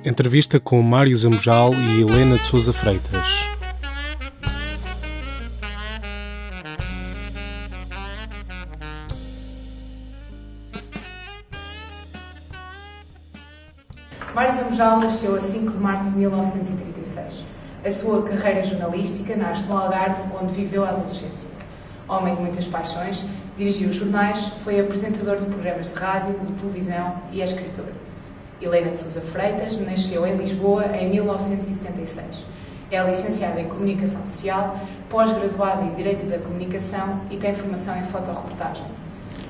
Entrevista com Mário Zambojal e Helena de Sousa Freitas. Mário Zambojal nasceu a 5 de março de 1936. A sua carreira jornalística nasce no Algarve, onde viveu a adolescência. Homem de muitas paixões, dirigiu jornais, foi apresentador de programas de rádio, de televisão e é escritor. Helena de Sousa Freitas nasceu em Lisboa em 1976. É licenciada em Comunicação Social, pós-graduada em Direito da Comunicação e tem formação em fotoreportagem.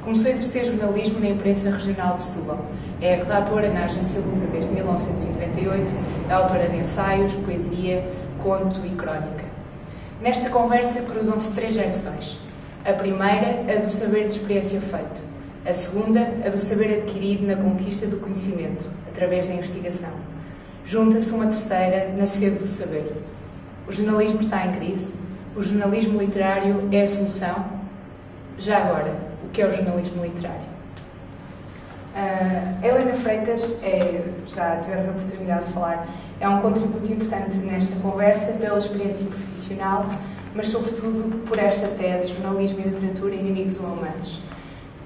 Começou a exercer jornalismo na imprensa regional de Setúbal. É redatora na Agência Lusa desde 1998, é autora de ensaios, poesia, conto e crónica. Nesta conversa cruzam-se 3 gerações. A primeira, a do saber de experiência feito. A segunda, a do saber adquirido na conquista do conhecimento, através da investigação. Junta-se uma terceira, na sede do saber. O jornalismo está em crise? O jornalismo literário é a solução? Já agora, o que é o jornalismo literário? Helena Freitas, já tivemos a oportunidade de falar, é um contributo importante nesta conversa pela experiência profissional, mas sobretudo por esta tese, Jornalismo e Literatura, Inimigos ou Amantes,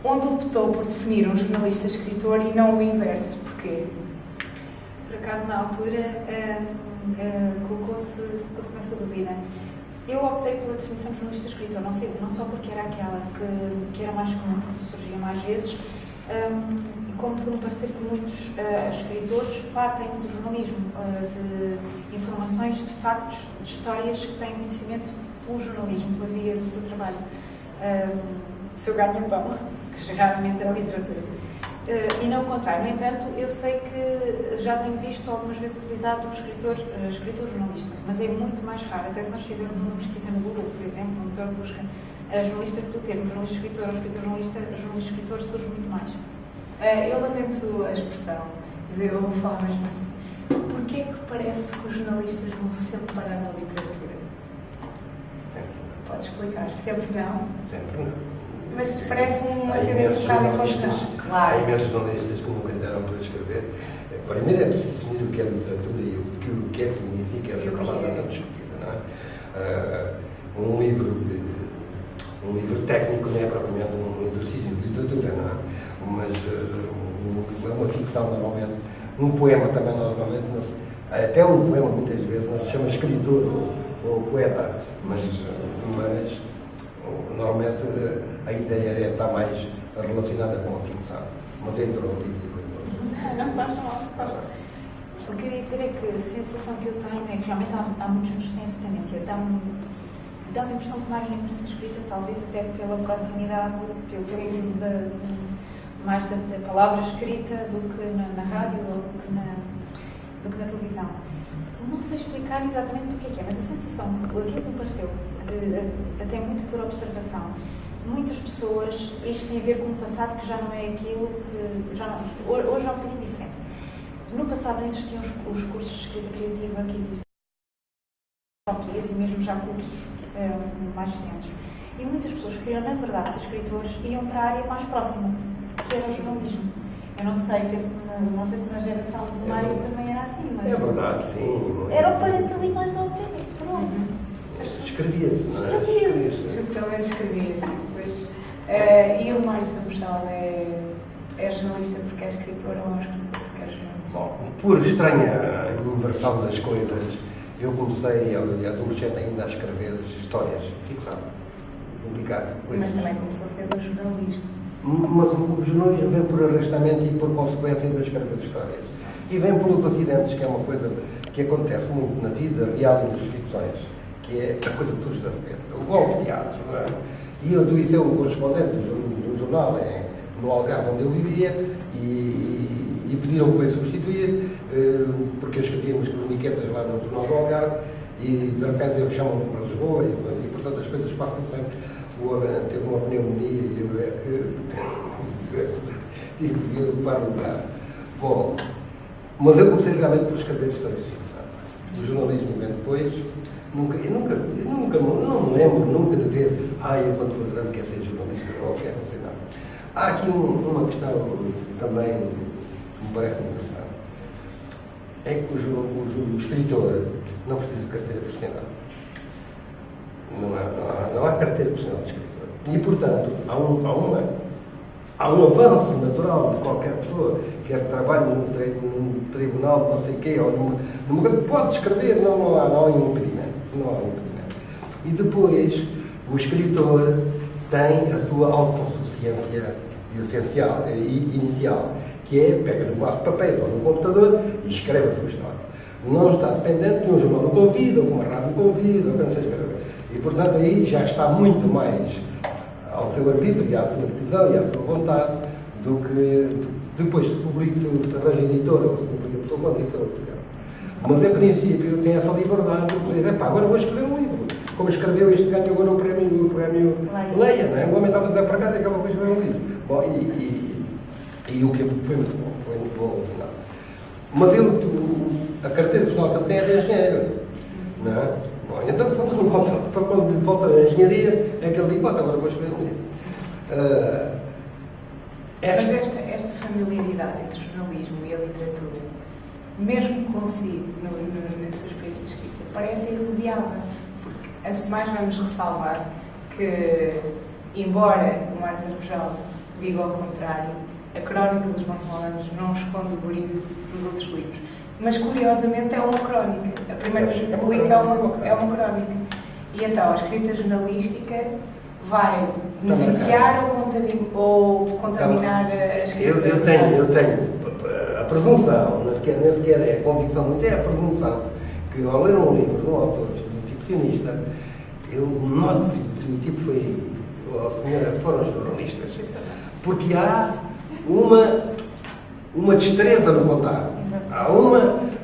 onde optou por definir um jornalista escritor e não o inverso. Porquê? Por acaso, na altura, colocou-se nessa dúvida. Eu optei pela definição de jornalista escritor, não só porque era aquela que era mais comum, que surgia mais vezes, como por me parecer que muitos escritores partem do jornalismo, de informações, de factos, de histórias que têm conhecimento pelo jornalismo, pela via do seu trabalho, do seu ganha-pão, que raramente era literatura. E não o contrário. No entanto, eu sei que já tenho visto algumas vezes utilizado um escritor jornalista, mas é muito mais raro. Até se nós fizermos uma pesquisa no Google, por exemplo, um motor de busca, jornalista pelo termo jornalista escritor ou escritor jornalista escritor surge muito mais. Eu lamento a expressão, mas eu vou falar mesmo assim. Porquê é que parece que os jornalistas vão sempre parar na literatura? Sempre. Pode explicar? Sempre não? Sempre não. Mas parece uma tendência um bocado inconstante. Claro. Há imensos jornalistas que nunca lhe deram para escrever. Primeiro é preciso definir o que é literatura e o que é que significa essa palavra tão discutida, não é? Um livro técnico não é propriamente um exercício de literatura, não é? Mas uma ficção, normalmente, um poema também, normalmente, até um poema, muitas vezes, não se chama escritor ou poeta, mas normalmente a ideia está mais relacionada com a ficção. Mas entrou aqui depois. Não faz mal. O que eu ia dizer é que a sensação que eu tenho é que realmente há muitos que têm essa tendência. Dá-me a impressão que mais na imprensa escrita, talvez até pela proximidade, pelo uso mais da palavra escrita do que na rádio ou do que na televisão. Não sei explicar exatamente porque é, mas a sensação, aquilo que me pareceu, até muito por observação, muitas pessoas, isto tem a ver com o passado que já não é aquilo que... hoje é um bocadinho diferente. No passado não existiam os cursos de escrita criativa que existem e mesmo já cursos mais extensos. E muitas pessoas que queriam, na verdade, ser escritores, iam para a área mais próxima, que era o jornalismo. Eu não sei se na geração do Mário também era assim, mas... É verdade, sim. Era o parente ali mais ao pé, pronto. Escrevia-se, não é? Escrevia-se. Pelo menos escrevia-se. Depois. E o Mário Zambojal é jornalista porque é escritor ou é um escritor porque é jornalista? Bom, por estranha inversão das coisas, eu comecei, adolescente ainda, a escrever histórias, ficção, publicar coisas. Mas também começou a ser do jornalismo. Mas o jornalismo vem por arrastamento e por consequência de escrever histórias. E vem pelos acidentes, que é uma coisa que acontece muito na vida real e nas ficções, que é a coisa que surge de repente. O golpe de teatro, não é? E eu disse o correspondente do jornal no Algarve, onde eu vivia, e pediram para eu substituir, porque eu escrevia umas croniquetas lá no jornal do Algarve, e de repente eles chamam-me para Lisboa, e portanto as coisas passam sempre. O homem teve uma pneumonia e eu tive que vir para o lugar. Bom, mas eu comecei realmente por escrever histórias de ficção. O jornalismo vem depois. Eu não me lembro nunca de ter, eu quando for grande quer ser jornalista ou quer não sei nada. Há aqui uma questão também que me parece interessante. é que o escritor não precisa de carteira profissional. Não há carteira profissional de escritor. E, portanto, há um avanço natural de qualquer pessoa, quer que trabalhe num tribunal, não sei o quê, ou numa pode escrever, não há um impedimento. E depois, o escritor tem a sua autossuficiência essencial, inicial, que é, pega no maço de papéis ou no computador e escreve a sua história. Não está dependente que um jornal o convide, ou que uma rádio o convide, ou que não seja. E, portanto, aí já está muito mais ao seu arbítrio e à sua decisão e à sua vontade do que depois se publica, se arranja editora ou se publica a pessoa quando isso é outro tema. Mas, em princípio, tem essa liberdade de poder, agora vou escrever um livro. Como escreveu este ganho agora o prémio Leia, não é? O homem estava desempregado e acabou por escrever um livro. Bom, e o que foi muito bom ao final. Mas a carteira profissional que ele tem é de engenheiro, não é? Bom, então só quando lhe falta a engenharia é que ele diz, agora vou escrever um livro. Mas esta familiaridade entre o jornalismo e a literatura, mesmo consigo, na sua experiência de escrita, parece irremediável. Porque, antes de mais, vamos ressalvar que, embora o Mário Zambojal diga ao contrário, a Crónica dos Bons Malandros não esconde o brilho dos outros livros. Mas, curiosamente, é uma crónica. A primeira vez que publica é uma crónica. E então, a escrita jornalística vai beneficiar ou contaminar a escrita? Eu tenho a presunção, nem sequer é a convicção, muito é a presunção, que ao ler um livro de um autor ficcionista, eu noto se o tipo foi, ou a senhora foram jornalistas, porque há uma destreza no contar.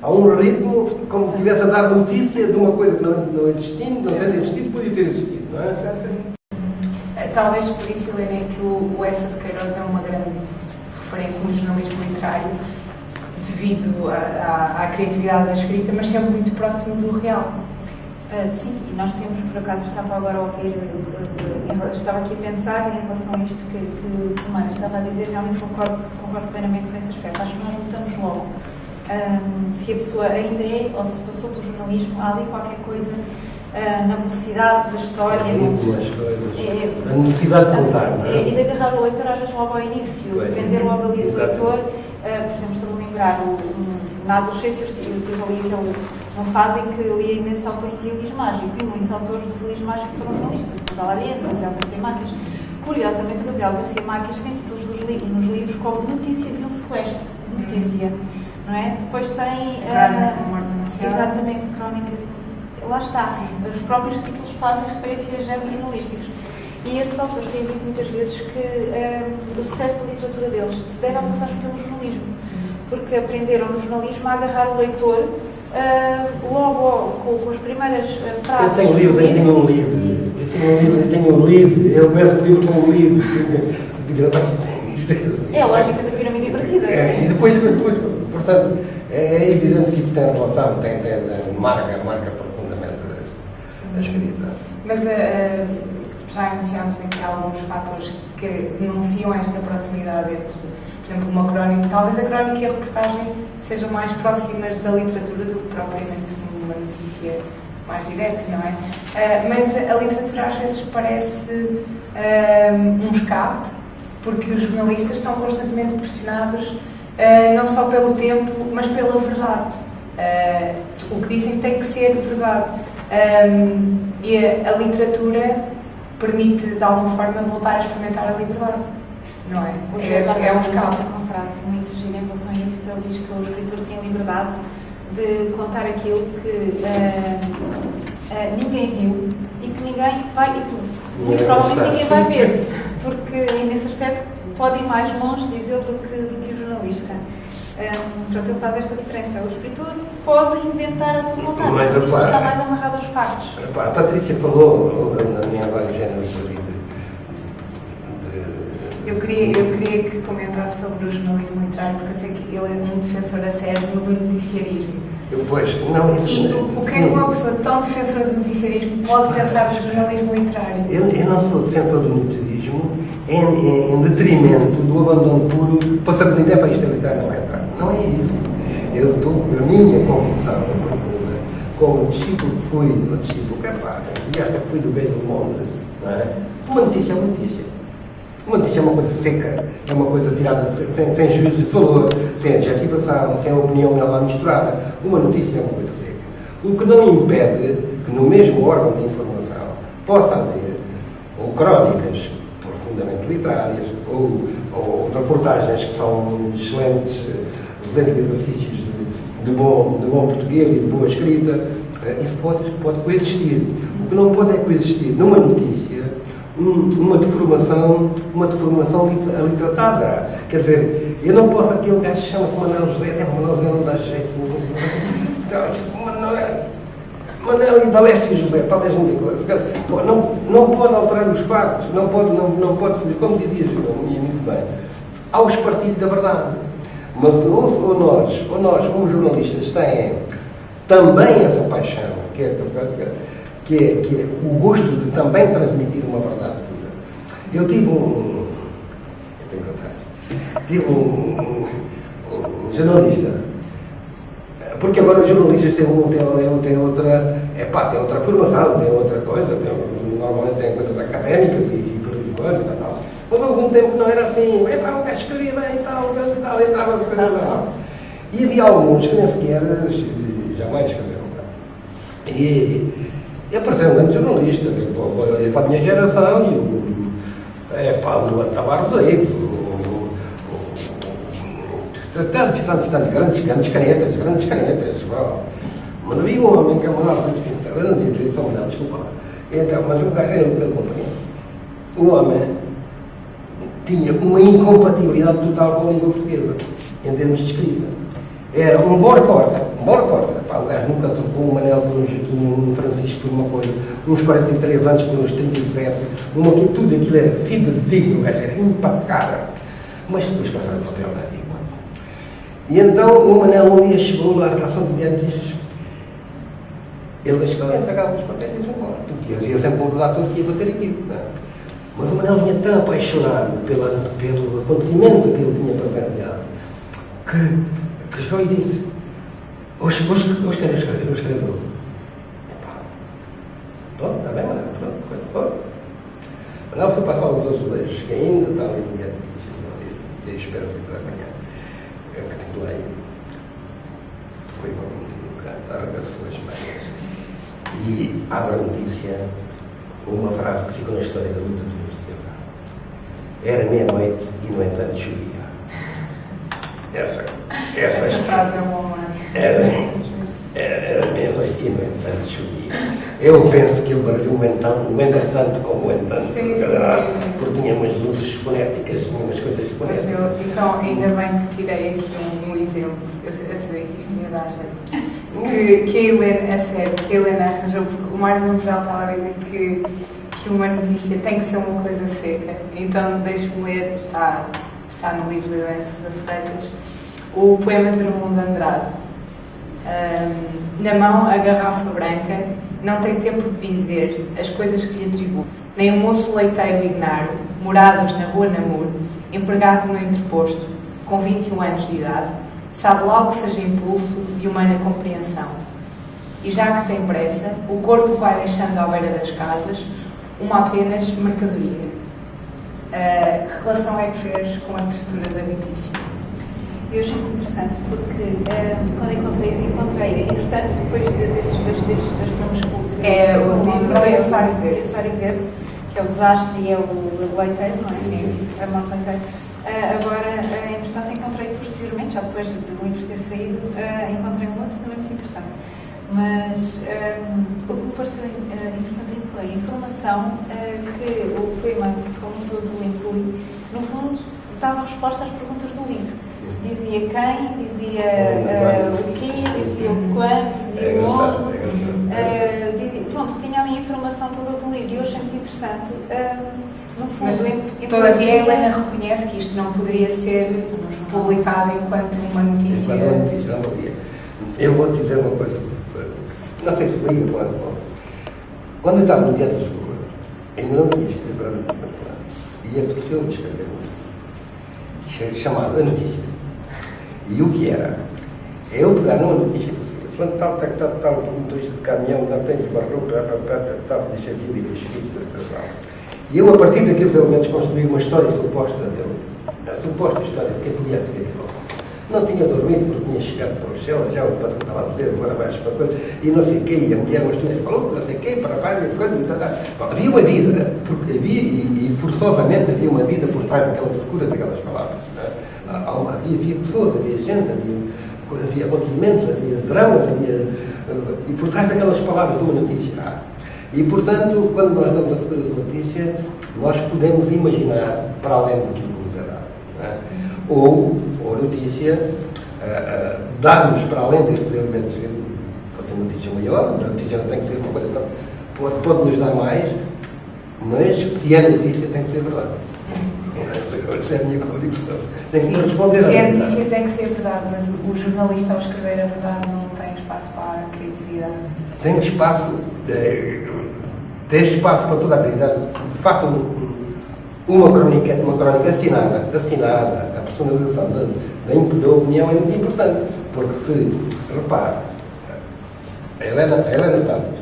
Há um ritmo como se estivesse a dar notícia de uma coisa que não existindo, não tendo existido, podia ter existido, não é? Exatamente. Talvez por isso, Helena, que o Essa de Queiroz é uma grande referência no jornalismo literário, devido à criatividade da escrita, mas sempre muito próximo do real. Sim, e nós temos, por acaso, estava agora a ouvir, estava aqui a pensar em relação a isto que o Mário estava a dizer, realmente concordo plenamente com esse aspecto. Acho que nós notamos logo se a pessoa ainda é ou se passou pelo jornalismo, há ali qualquer coisa na velocidade da história. A necessidade de contar, não é? E de agarrar o leitor, às vezes, logo ao início, de prender logo ali do leitor. Por exemplo, estou-me a lembrar, na adolescência, eu tive ali uma fase em que lia imensos autores de realismo mágico, e muitos autores de realismo mágico foram jornalistas, Isabel Allende, Gabriel Garcia Marques. Curiosamente, o Gabriel Garcia Marques tem títulos nos livros como Notícia de um Sequestro, notícia, não é? Depois tem... Crónica de Morte Anunciada. Exatamente, Crónica. Lá está. Sim. Os próprios títulos fazem referências jornalísticas. E esses autores têm dito muitas vezes que o sucesso da literatura deles se deve à passagem pelo jornalismo, porque aprenderam no jornalismo a agarrar o leitor logo com as primeiras frases. Eu tenho livros, eu tenho um livro, eu começo o livro com um livro. É a lógica da pirâmide invertida. E depois, portanto, é evidente que isso tem relação, marca profundamente a escrita. Mas já anunciámos aqui alguns fatores que denunciam esta proximidade entre, por exemplo, uma crónica. Talvez a crónica e a reportagem sejam mais próximas da literatura do que propriamente uma notícia mais direta, não é? Mas a literatura às vezes parece um escape, porque os jornalistas estão constantemente pressionados não só pelo tempo, mas pela verdade. O que dizem tem que ser verdade. E a literatura permite, de alguma forma, voltar a experimentar a liberdade, não é? É um escape. Uma frase muito gira em relação a isso, que ele diz que o escritor tem a liberdade de contar aquilo que ninguém viu e que ninguém vai, muito provavelmente ninguém vai ver, porque nesse aspecto pode ir mais longe, diz ele, do que o jornalista. Portanto, ele faz esta diferença. O escritor pode inventar a sua vontade, mas o jornalista está mais amarrado aos factos. A Patrícia falou na minha vários géneros de... Eu queria que comentasse sobre o jornalismo literário, porque eu sei que ele é um defensor acérrimo do noticiarismo. O que é que uma pessoa tão defensora do noticiarismo pode pensar no jornalismo literário? Eu não sou defensor do noticiarismo em detrimento do abandono puro, passando por ideia para isto é literário, não é literário. Não é isso. A minha convicção profunda, como discípulo que fui, entusiasta que fui do Velho do Mundo, não é? Uma notícia é uma notícia. Uma notícia é uma coisa seca, é uma coisa tirada sem juízo de valor, sem adjetivação, sem a opinião lá misturada. Uma notícia é uma coisa seca. O que não impede que no mesmo órgão de informação possa haver ou crónicas profundamente literárias ou reportagens que são excelentes exercícios de bom português e de boa escrita. Isso pode coexistir. O que não pode é coexistir numa notícia uma deformação litratada. Quer dizer, eu não posso, aquele gajo que chama-se Manuel José, até Manuel José não dá jeito. Manuel e Dalécio José, talvez me diga. Não pode alterar os factos, não pode fugir, como dizia muito bem, ao espartilho da verdade. Mas ou nós, como jornalistas, têm também essa paixão, que é o gosto de também transmitir uma verdade pura. Eu tive um jornalista, porque agora os jornalistas têm outra formação, têm outra coisa, normalmente têm coisas académicas e periódicas e tal. Mas houve um tempo que não era assim, o gajo escrevia bem e tal, entrava a escrever bem. E havia alguns que nem sequer jamais escreveram bem. E apareceu um grande jornalista, eu olhei para a minha geração e o Luan Tavares Rodrigues, tantos grandes canetas. Mas havia um homem que é uma nota de eu não devia dizer São Manuel, desculpa lá. Então, mas o gajo era pelo companheiro. O homem tinha uma incompatibilidade total com a língua portuguesa, em termos de escrita. Era um bora corta. O gajo nunca trocou um Manel por um Joaquim, um Francisco por uma coisa, uns 43 anos por uns 37, tudo aquilo era fidedigno, o gajo era impecável. Mas depois passaram a fazer o nada igual. E então o Manel um dia chegou à redação de diante e ele chegava e entregava os papéis e ia embora. Porque havia sempre um redator que ia bater aquilo. Não é? Mas o Manel vinha tão apaixonado pelo acontecimento que ele tinha presenciado que chegou e disse: hoje quero escrever, eu escrevo. Pronto, está bem, Manel, pronto. Manel foi passar os azulejos que ainda está ali no dia e espero vir amanhã. É que tenho lá foi para um lugar, arregaçou as manhãs. E abre a notícia uma frase que ficou na história da luta dos meus. Era meia-noite e, no entanto, chovia. Essa frase é um bom. Era meia-noite e, no entanto, chovia. Eu penso que ele baralhou o entretanto como o entanto. Sim. Porque tinha umas luzes fonéticas, tinha umas coisas fonéticas. Então, ainda bem que tirei aqui um exemplo. Eu sabia que isto ia dar jeito. Que a Helena arranjou, porque o Mário Zambojal estava a dizer que uma notícia tem que ser uma coisa seca. Então, deixe-me ler, está no livro de Helena Sousa Freitas, o poema de Drummond de Andrade. Na mão, a garrafa branca, não tem tempo de dizer as coisas que lhe atribuo. Nem o moço leiteiro Ignaro, morados na rua Namur, empregado no entreposto, com 21 anos de idade, sabe logo que seja impulso de humana compreensão. E já que tem pressa, o corpo vai deixando à beira das casas uma apenas mercadoria. Que relação é que fez com a estrutura da notícia? Eu achei muito interessante porque quando encontrei, entretanto, depois desses dois filmes cultos, o livro é o Sário Verde, que é o desastre e é o leiteiro, não é? Sim. A morte leiteiro. Agora, entretanto, encontrei posteriormente, já depois do livro ter saído, encontrei um outro também muito interessante. Mas o que me pareceu interessante foi a informação que o poema, como todo, inclui, no fundo, dava resposta às perguntas do livro. Dizia quem, dizia o que, dizia o quando, dizia o onde. Dizia, pronto, tinha ali a informação toda do livro e eu achei muito interessante. No fundo, mas todavia a Helena reconhece que isto não poderia ser publicado enquanto uma notícia. Enquanto uma notícia, não podia. Eu vou te dizer uma coisa, não sei se liga quando eu estava no Teatro de Lisboa, ainda não tinha escrito para mim, e apeteceu-me escrever um livro chamado A Notícia. E o que era? É eu pegar numa notícia, falando tal, um motorista de caminhão, não tem esbarrou, deixa aqui e deixa aqui. E eu, a partir daqueles elementos, construí uma história suposta dele. A suposta história de quem podia ser ele. Não tinha dormido porque tinha chegado para o céu, já o patrão estava a dizer, agora vais para coisa, e não sei o quê, e a mulher gostou, falou, não sei o quê, para baixo, e coisa, havia uma vida, porque havia, e forçosamente havia uma vida por trás daquelas securas, daquelas palavras. Havia pessoas, havia gente, havia acontecimentos, havia dramas, e por trás daquelas palavras de uma notícia. E, portanto, quando nós damos a segunda notícia, nós podemos imaginar para além daquilo que nos é dado. Ou a notícia dá-nos para além desses elementos, pode ser uma notícia maior, a notícia não tem que ser uma coisa tão... Pode nos dar mais, mas se é notícia tem que ser verdade. Essa é a minha convicção. Tem que responder se é notícia tem que ser verdade, mas o jornalista ao escrever a verdade não tem espaço para a criatividade. Tem espaço, tem espaço para toda a criatividade. Faça uma crónica assinada, a personalização da opinião é muito importante, porque se, repare, a Helena Santos,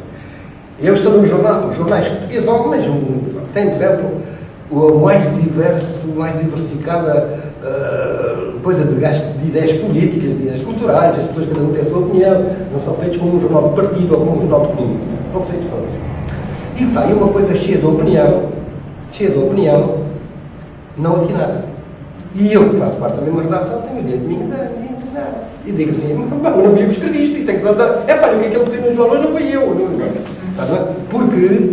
eu estou nos jornais portugueses, ou mesmo, tem, por exemplo, a mais diverso, mais diversificada coisa de gasto de ideias políticas, de ideias culturais, as pessoas cada um tem a sua opinião, não são feitos como um jornal de partido ou como um jornal de clube, são feitos todos. E sai uma coisa cheia de opinião, não assinada. E eu, que faço parte da mesma redação, tenho o direito de me enganar. E digo assim, eu não vi o que escrevi isto, e tenho que dar. O que aquele dizia nos valores não foi eu. Porque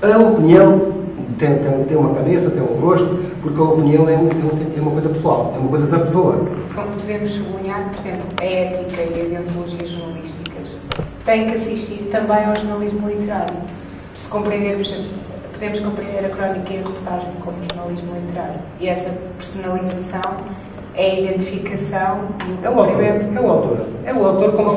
a opinião tem uma cabeça, tem um rosto, porque a opinião é uma coisa pessoal, é uma coisa da pessoa. Como devemos sublinhar, por exemplo, a ética e a deontologia jornalísticas têm que assistir também ao jornalismo literário. Se compreendermos, podemos compreender a crónica e a reportagem como jornalismo literário. E essa personalização é a identificação e o cumprimento. É o autor como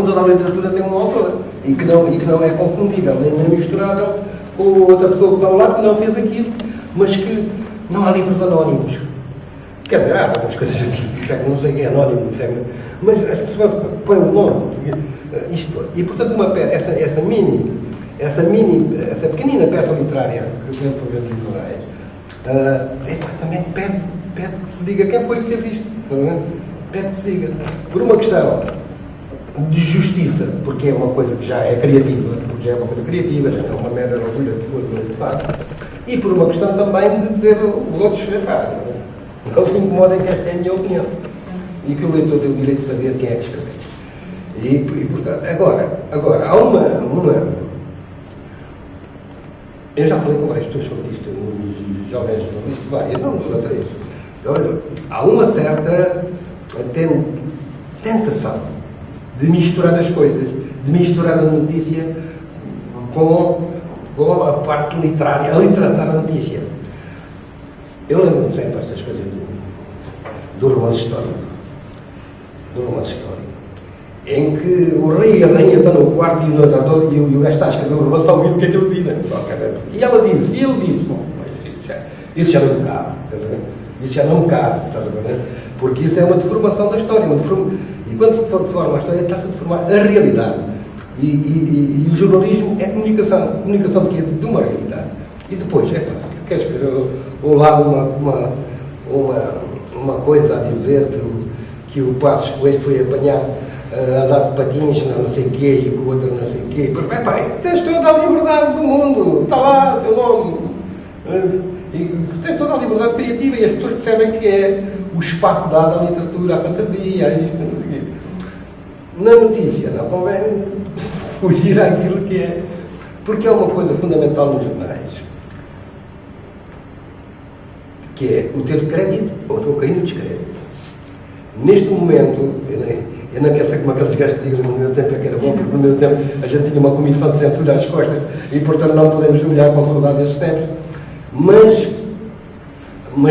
toda a literatura tem um autor. E que não é confundível, nem misturável com outra pessoa que está ao lado que não fez aquilo, mas que não há livros anónimos. Quer dizer, há algumas coisas que não sei quem é anónimo, mas as pessoas põem o nome. E portanto, essa pequenina peça literária que eu estou vendo nos jornais, também pede que se diga quem foi que fez isto. Pede que se diga. Por uma questão de justiça, porque é uma coisa que já é criativa, já não é uma mera orgulho de fato, e por uma questão também de dizer os outros, não se incomodem que esta é a minha opinião. E que o leitor tem o direito de saber quem é que escreveu. E portanto, agora, há uma... Eu já falei com várias pessoas sobre isto, nos jovens jornalistas, várias, não duas ou três. Há uma certa tentação de misturar as coisas, de misturar a notícia com a parte literária, a literatura da notícia. Eu lembro-me sempre dessas coisas do romance histórico. Em que o rei e a rainha estão no quarto e o gajo está a escrever o romance, está a ouvir o que é que ele diz. E ela disse, e ele disse, isso já não cabe, isso já não cabe, porque isso é uma deformação da história. E quando se deforma a história, está-se a deformar a realidade. E o jornalismo é comunicação de quê? De uma realidade. E depois, quer escrever ao lado uma coisa a dizer que o Passos Coelho foi apanhado a andar de patins, não sei o quê, e o outro não sei o quê. Tens toda a liberdade do mundo, está lá o teu nome. E tens toda a liberdade criativa e as pessoas percebem que é o espaço dado à literatura, à fantasia, a isto, não sei o quê. Na notícia, não convém fugir àquilo que é. Porque é uma coisa fundamental nos jornais, que é o ter crédito ou o cair no descrédito. Neste momento, eu não quero ser como aqueles gajos que dizem no meu tempo que era bom, porque no meu tempo a gente tinha uma comissão de censura às costas e, portanto, não podemos olhar com saudade esses tempos. Mas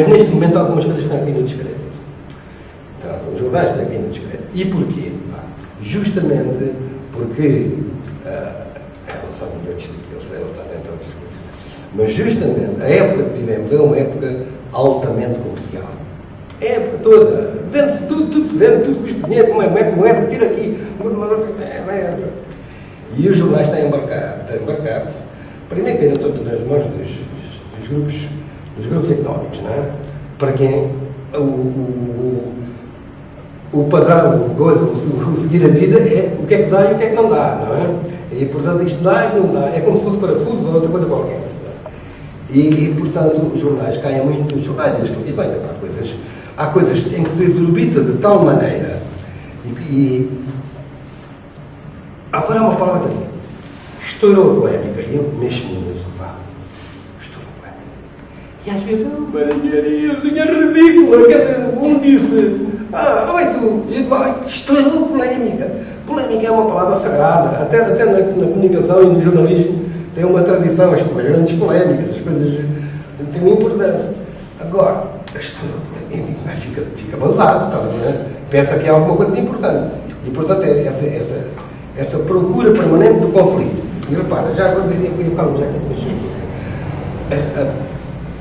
neste momento algumas coisas estão aqui no descrédito. Então, os jornais estão aqui no descrédito. E porquê? Justamente porque não são milhões de que eles devem estar dentro dessas coisas. Mas justamente a época que vivemos é uma época altamente comercial. A época toda. Vende-se tudo se vende, tudo custa dinheiro, mete moeda, tira aqui. E os jornais estão embarcados. Primeiro que ainda estão nas mãos dos grupos económicos, não é? Para quem o padrão, o seguir a vida é o que é que dá e o que é que não dá, não é? E, portanto, isto dá e não dá. É como se fosse parafuso ou outra coisa qualquer. E, portanto, os jornais caem muito, os jornais e as televisões. Há coisas em que se exorbita de tal maneira. Agora é uma palavra assim. Estourou a polémica. E eu mexo-me no meu sofá. Estourou a polémica. E às vezes, é ridícula. Um disse, vai tu. E eu digo, estourou a polémica. Polémica é uma palavra sagrada. Até na comunicação e no jornalismo tem uma tradição. As grandes polémicas, as coisas têm uma importância. Agora, estourou a polémica. Fica avançado, estás a ver? Pensa que é alguma coisa de importante. E, portanto, é essa procura permanente do conflito. E repara, já agora eu falo já que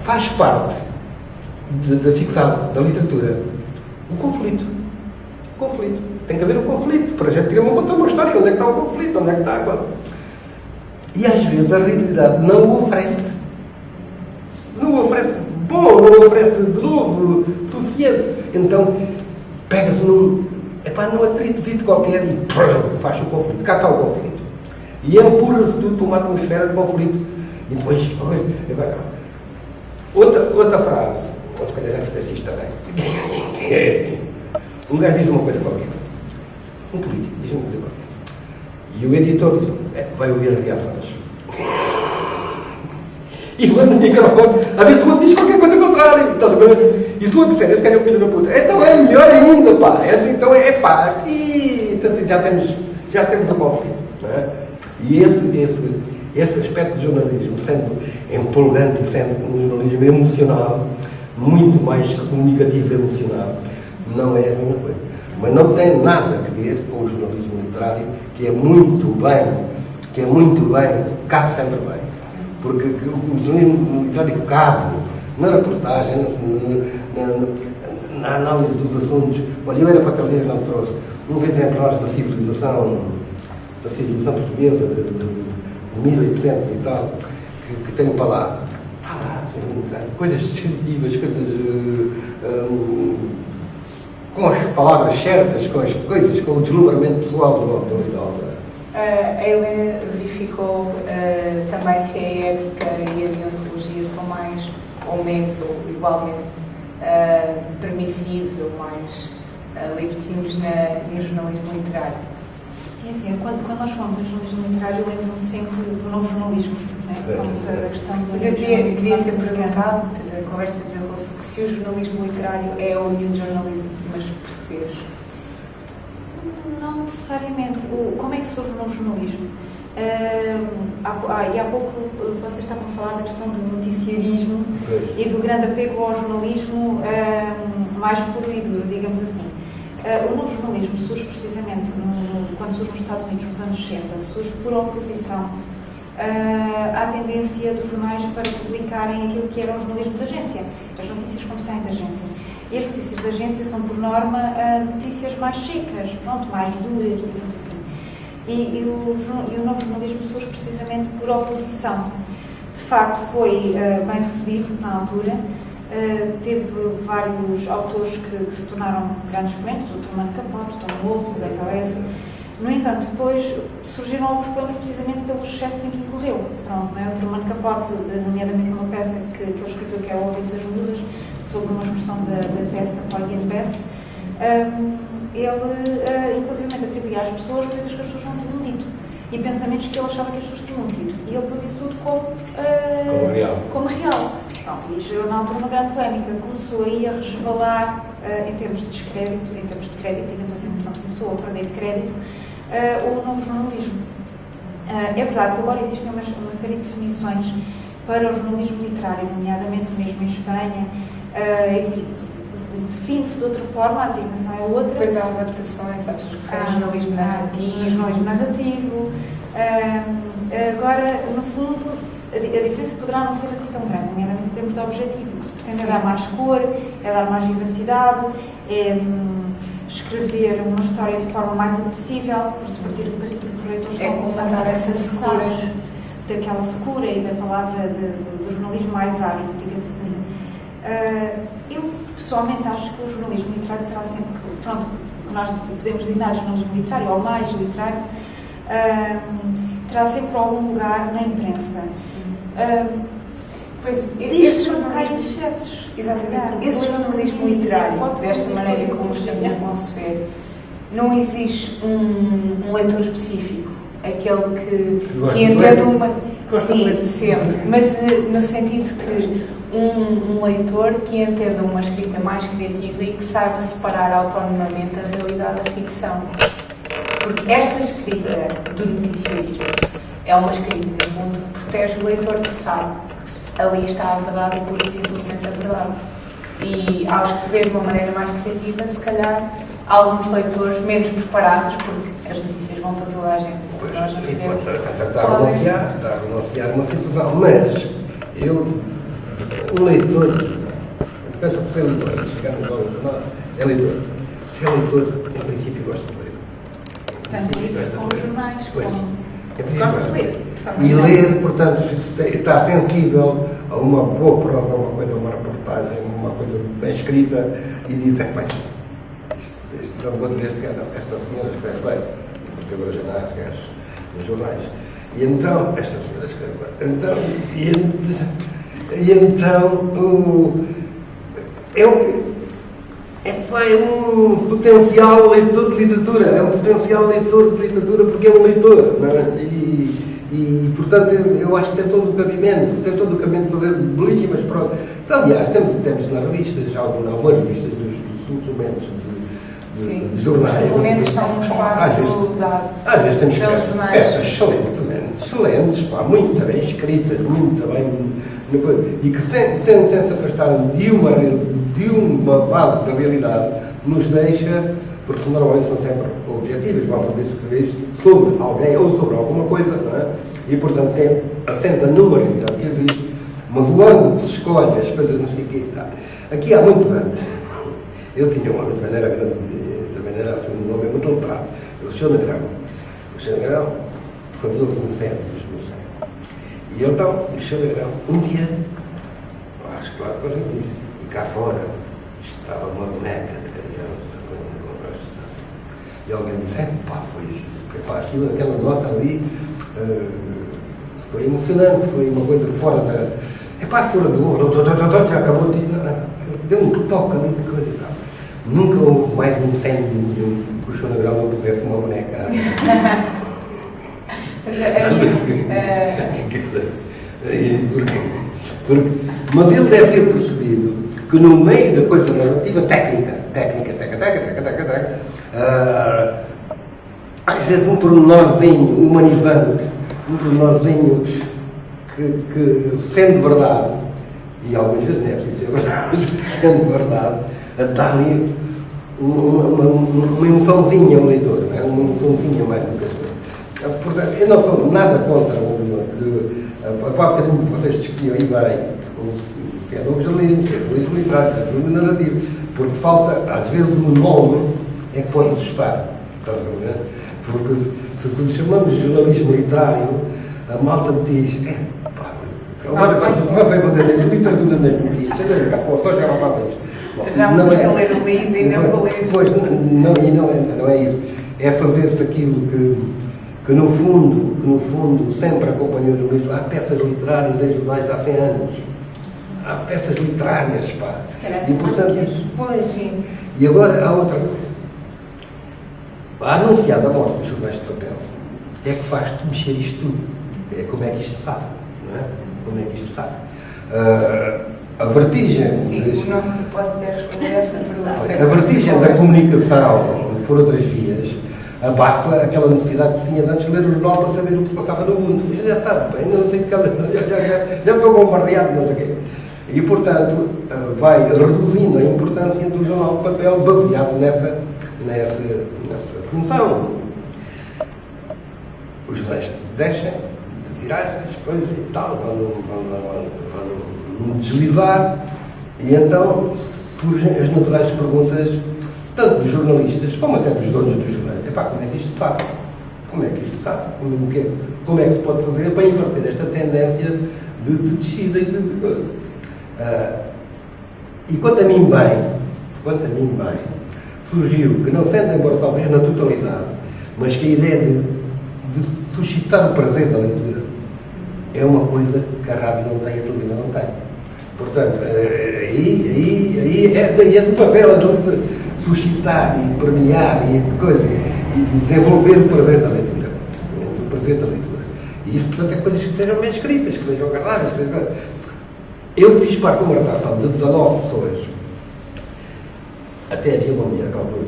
faz parte da ficção, da literatura, o conflito. O conflito. Tem que haver um conflito, para a gente ter uma história. Onde é que está o conflito? Onde é que está agora? E às vezes a realidade não o oferece. Não o oferece bom, não o oferece de novo suficiente. Então, pega-se num atritozito qualquer e faz o conflito. Cá está o conflito. E empurra-se tudo para uma atmosfera de conflito. E depois agora, outra frase, ou se calhar já fizeste isto também. Um gajo diz uma coisa qualquer. Um político diz uma coisa qualquer. E o editor diz, vai ouvir as reações. E manda no microfone, a ver se o outro diz qualquer coisa contrária. Estás a ver? E se o outro disser, esse cara é o filho da puta. Então é melhor ainda, pá. Então aqui já temos um conflito. Não é? E esse aspecto do jornalismo, sendo empolgante e sendo um jornalismo emocional, muito mais que comunicativo e emocional, não é a mesma coisa. Mas não tem nada a ver com o jornalismo literário, que é muito bem, cabe sempre bem. Porque o jornalismo literário cabe na reportagem, na análise dos assuntos. Olha, eu era para trazer, não trouxe, uns exemplares da civilização portuguesa de 1800 e tal, que tenho para lá. Coisas descritivas, coisas com as palavras certas, com as coisas, com o deslumbramento pessoal do autor e da autora. A Helena verificou também se a ética e a deontologia são mais ou menos ou igualmente permissivos ou mais libertinos no jornalismo literário. É assim, quando nós falamos em jornalismo literário, eu lembro-me sempre do novo jornalismo, da questão do... Mas eu queria ter perguntado, a conversa desenrolou-se, se o jornalismo literário é o new jornalismo, mas português. Não necessariamente. Como é que surge o novo jornalismo? E há pouco vocês estavam a falar da questão do noticiarismo e do grande apego ao jornalismo mais puro e duro, digamos assim. O novo jornalismo surge precisamente quando surge nos Estados Unidos nos anos 60, surge por oposição à tendência dos jornais para publicarem aquilo que era o jornalismo de agência, as notícias como saem da agência. E as notícias da agência são, por norma, notícias mais secas, mais duras, digamos assim. E o novo jornalismo surge precisamente por oposição. De facto, foi bem recebido na altura. Teve vários autores que se tornaram grandes expoentes, o Truman Capote, o Tom Wolfe, o Beto Alessi. No entanto, depois surgiram alguns problemas precisamente pelo excesso em que incorreu. O Truman Capote, nomeadamente uma peça que ele escreveu, que é O Ouvisse as Musas, sobre uma excursão da peça, Poignant Bess, ele inclusive atribuía às pessoas coisas que as pessoas não tinham dito e pensamentos que ele achava que as pessoas tinham tido. E ele pôs isso tudo como real. E chegou na altura uma grande polémica. Começou aí a resvalar em termos de descrédito, digamos assim, começou a perder crédito o novo jornalismo. É verdade que agora existem uma série de definições para o jornalismo literário, nomeadamente mesmo em Espanha. Define-se de outra forma, a designação é outra. Depois há adaptações, jornalismo narrativo. Agora, no fundo, a diferença poderá não ser assim tão grande, nomeadamente em termos de objetivo. O que se pretende é dar mais cor, é dar mais vivacidade, é escrever uma história de forma mais apetecível, por se partir do princípio que os leitores estão a comandar essa secura. Daquela secura e da palavra do jornalismo mais árido, digamos assim. Eu, pessoalmente, acho que o jornalismo literário terá sempre, pronto, que nós podemos designar jornalismo literário, ou mais literário, terá sempre algum lugar na imprensa. Pois, esse jornalismo, excessos, exatamente, esse jornalismo literário, desta maneira como estamos a conceber, não exige um leitor específico, aquele que entende uma... Sim, sempre, mas no sentido que um leitor que entenda uma escrita mais criativa e que saiba separar autonomamente a realidade da ficção. Porque esta escrita do noticiarismo é uma escrita, no fundo, que protege o leitor, que sabe que ali está a verdade e pura e simplesmente a verdade. E ao escrever de uma maneira mais criativa, se calhar, alguns leitores menos preparados, porque as notícias vão para toda a gente. Nós não vivemos. Está a renunciar uma situação, mas o leitor, pensa que ser leitor, chegar no jornal, é leitor. Se é leitor, em princípio gosta de ler. Tanto livros como jornais, gosta de ler. E ler, portanto, está sensível a uma boa prosa, uma reportagem, uma coisa bem escrita, e diz, não vou dizer esta senhora escreve bem, porque agora já não há nos jornais. E então, esta senhora escreve bem. É um potencial leitor de literatura, porque é um leitor, não é? E portanto, eu acho que tem todo o cabimento de fazer belíssimas provas. Então, aliás, temos nas revistas, algumas revistas dos suplementos de jornais. Os suplementos são um espaço dado. Às vezes temos peças excelentes, muito bem escritas, muito bem. E que sem se afastarem de uma base da realidade, nos deixa, porque normalmente são sempre objetivos, vão fazer escrever sobre alguém ou sobre alguma coisa, não é? E portanto assenta numa realidade que existe, mas o ângulo que se escolhe, as coisas não sei o quê e tal. Aqui há muitos anos, eu tinha um homem, também era assim, um homem muito letrado, o Sr. Negrão fazia os incêndios no céu. E então, o Sr. Negrão, um dia, acho que lá depois eu disse, e cá fora estava uma boneca de criança com uma conversa. E alguém disse, aquela nota ali foi emocionante, foi uma coisa fora fora do ouro, já acabou de deu um toque ali de coisa e tal. Nunca houve mais um incêndio nenhum que o Sr. Negrão não pusesse uma boneca. Mas ele deve ter percebido que no meio da coisa narrativa técnica, às vezes um pormenorzinho humanizante, um pormenorzinho que sendo verdade, e algumas vezes não é preciso ser verdade, sendo verdade, dá ali uma emoçãozinha ao leitor, não é? Uma emoçãozinha mais do que as coisas. Portanto, eu não sou nada contra a bocadinho que vocês discutiam aí bem, se é novo jornalismo, se é jornalismo literário, se é jornalismo narrativo, porque falta, às vezes, o nome é que pode assustar. Estás a ver? Porque se chamamos de jornalismo literário, a malta me diz, agora vai fazer literatura nas notícias, só já lá para isto. Já me custa ler o livro e não vou ler. Pois, não é isso. É fazer-se aquilo que no fundo, sempre acompanhou os jornalistas. Há peças literárias em jornais há 100 anos. Há peças literárias, pá. Se calhar e, portanto, pois, sim. E agora há outra coisa. A anunciada morte dos jornais de papel é que faz-te mexer isto tudo. É como é que isto sabe, não é? Como é que isto sabe. A vertigem... Sim, o nosso propósito é responder essa pergunta. A vertigem da comunicação por outras vias abafa aquela necessidade que se tinha de antes de ler o jornal para saber o que se passava no mundo. Mas já sabe, ainda não sei de cada... Já estou bombardeado, não sei o quê. E, portanto, vai reduzindo a importância do jornal de papel baseado nessa função. Os jornais deixam de tiragens, coisas e tal, vão deslizar, e então surgem as naturais perguntas, tanto dos jornalistas como até dos donos dos jornais. Como é que isto se faz? Como é que isto se faz? Como é que se pode fazer para inverter esta tendência de descida e de coisa? E quanto a mim bem, surgiu que, não sendo embora talvez na totalidade, mas que a ideia de suscitar o prazer da leitura é uma coisa que a rádio não tem e a televisão não tem. Portanto, aí é do papel de suscitar e premiar e desenvolver o prazer da leitura. O prazer da leitura. E isso, portanto, é coisas que sejam bem escritas, que sejam agradáveis. Eu fiz parte de uma redação de 19 pessoas. Até havia uma mulher, calculo.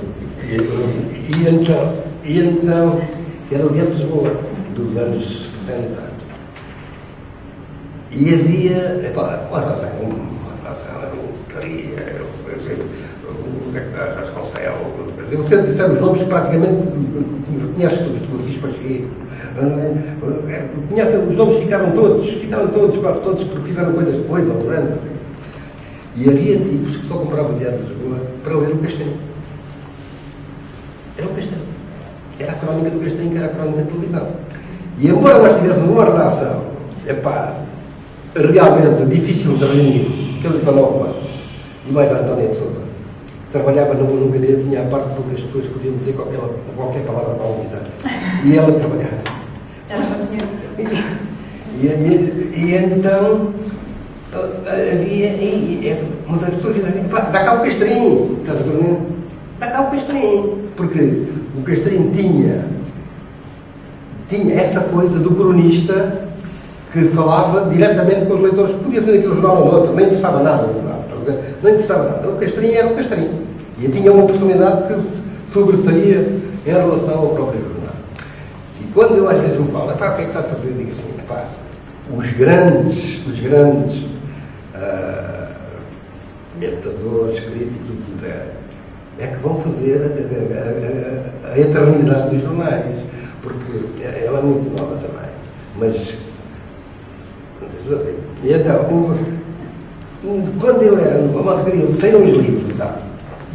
E então, que era o Dia de Lisboa, dos anos 60. E havia, uma redação, eu sempre disser os nomes praticamente conheces todos, o Luís Pacheco, conhece os nomes, ficaram todos, quase todos, porque fizeram coisas depois, ou durante. E havia tipos que só compravam o Diário de Lisboa para ler o Castelo. Era o Castelo. Era a crónica do Castelo, que era a crónica da televisão. E embora nós tivéssemos uma redação, realmente difícil de reunir, que é o 19 Matos, e mais a Antónia de Sousa, trabalhava num gabinete, tinha a parte porque as pessoas podiam dizer qualquer palavra para ouvir. E ela trabalhava. E então havia. Mas as pessoas diziam: dá cá o Castrinho. Estás a ver? Dá cá o Castrinho. Porque o Castrinho tinha essa coisa do cronista que falava diretamente com os leitores. Podia ser daquele jornal ou no outro, nem interessava nada. Não interessava nada. O Castrinho era o Castrinho. E tinha uma personalidade que sobressaía em relação ao próprio jornal. E quando eu às vezes me falo: o que é que sabe fazer? Eu digo assim: os grandes mentadores, críticos, o que quiser, é que vão fazer a eternidade dos jornais. Porque ela é muito nova também. Mas, e então, quando eu era no Malta Carinho, saíram os livros e tal.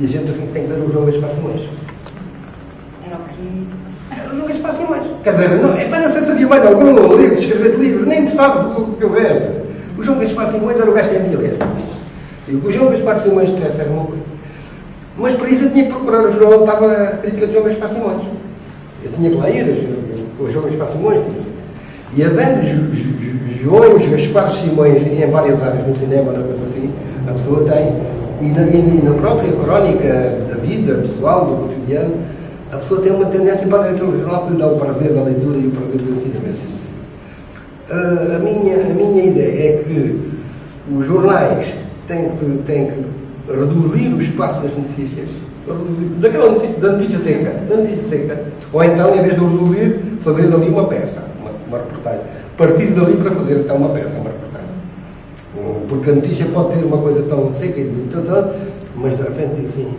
E a gente assim tem que dar o João Gaspar Simões. Era o querido. Era o João Gaspar Simões. Quer dizer, não sei se havia mais algum livro de escrever de livros, nem interessava o que houvesse. O João Gaspar Simões era o gajo que tinha de ler. E o que o João Gaspar Simões dissesse era uma coisa. Mas para isso eu tinha que procurar o jornal onde estava a crítica de João Gaspar Simões. Eu tinha que lá ir, o João Gaspar Simões. E havendo Joões Gaspar Simões em várias áreas, no cinema, na coisa assim, a pessoa tem. E na própria crónica da vida pessoal, do cotidiano, a pessoa tem uma tendência para aquele jornal que lhe dá o prazer da leitura e o prazer do ensinamento. A minha ideia é que os jornais têm que reduzir o espaço das notícias, da notícia seca, ou então, em vez de reduzir, fazer dali uma peça, uma reportagem. Partir dali para fazer então uma peça, uma reportagem. Porque a notícia pode ter uma coisa tão seca e tão, mas de repente diz assim: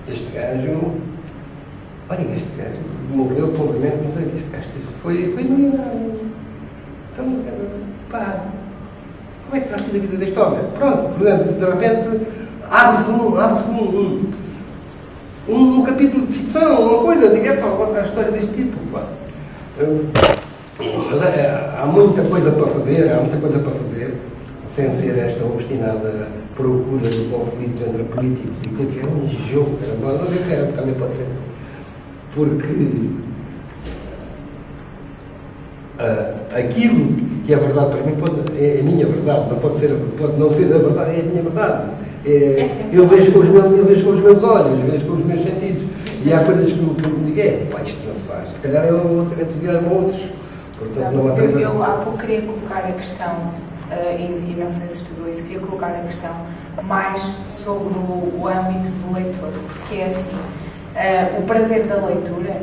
este gajo morreu pobremente, não sei o que, este gajo foi milionário. Então, como é que terá sido a vida deste homem? Pronto, por exemplo, de repente abre-se um capítulo de ficção, uma coisa, diga, vou contar a história deste tipo. Mas há muita coisa para fazer, sem ser esta obstinada procura do conflito entre políticos e que é um jogo, também pode ser. Porque aquilo que é verdade para mim é a minha verdade, pode não ser a verdade, é a minha verdade. Eu vejo com os meus olhos, vejo com os meus sentidos. E há coisas que eu me digo: isto não se faz. Se calhar eu vou ter entusiasmo a outros. Portanto, eu há pouco queria colocar a questão, e não sei se estudou isso, queria colocar a questão mais sobre o âmbito do leitor, porque é assim, o prazer da leitura,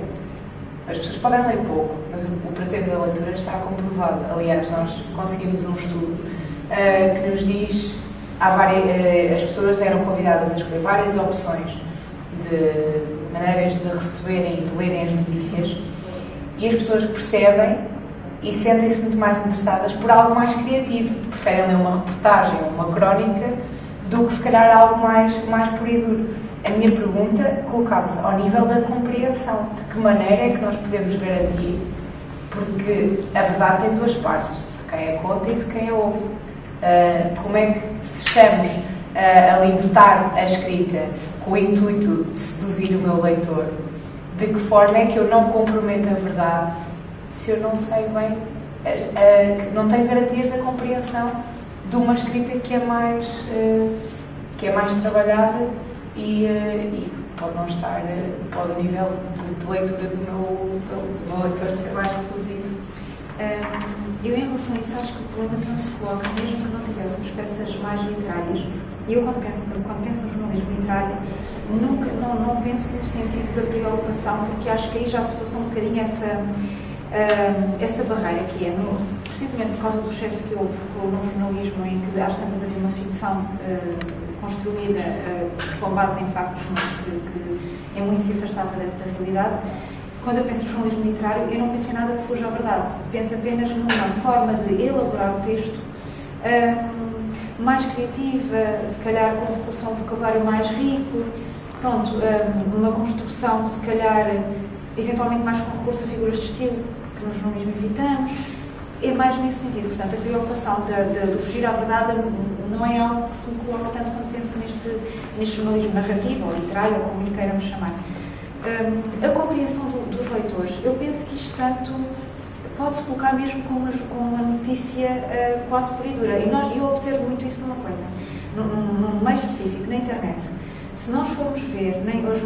as pessoas podem ler pouco, mas o prazer da leitura está comprovado. Aliás, nós conseguimos um estudo que nos diz, as pessoas eram convidadas a escolher várias opções de maneiras de receberem e de lerem as notícias, e as pessoas percebem e sentem-se muito mais interessadas por algo mais criativo. Preferem ler uma reportagem ou uma crónica do que, se calhar, algo mais puro e duro. A minha pergunta colocava-se ao nível da compreensão. De que maneira é que nós podemos garantir, porque a verdade tem duas partes, de quem a conta e de quem a ouve. Como é que, se estamos a libertar a escrita com o intuito de seduzir o meu leitor, de que forma é que eu não comprometo a verdade se eu não sei bem, que não tenho garantias da compreensão de uma escrita que é mais trabalhada e pode não estar, pode o nível de leitura do meu leitor ser mais reclusivo. Eu, em relação a isso, acho que o problema tanto se coloca, mesmo que não tivéssemos peças mais literárias, e eu, quando penso no jornalismo literário, nunca, não penso no sentido da preocupação, porque acho que aí já se passou um bocadinho essa barreira que é, precisamente por causa do excesso que houve com o novo jornalismo, em que às tantas havia uma ficção construída com base em factos que em muito se afastava desta realidade. Quando eu penso em jornalismo literário, eu não penso em nada que fuja à verdade. Penso apenas numa forma de elaborar o texto mais criativa, se calhar com recurso a um vocabulário mais rico, pronto, uma construção, se calhar, eventualmente mais com recurso a figuras de estilo, que no jornalismo evitamos. É mais nesse sentido. Portanto, a preocupação de fugir à verdade não é algo que se me coloca tanto quando penso neste jornalismo narrativo, ou literário, ou como lhe queiramos chamar. A compreensão dos leitores, eu penso que isto tanto pode-se colocar mesmo com uma notícia quase pura e dura. E eu observo muito isso numa coisa, num meio específico, na internet. Se nós formos ver as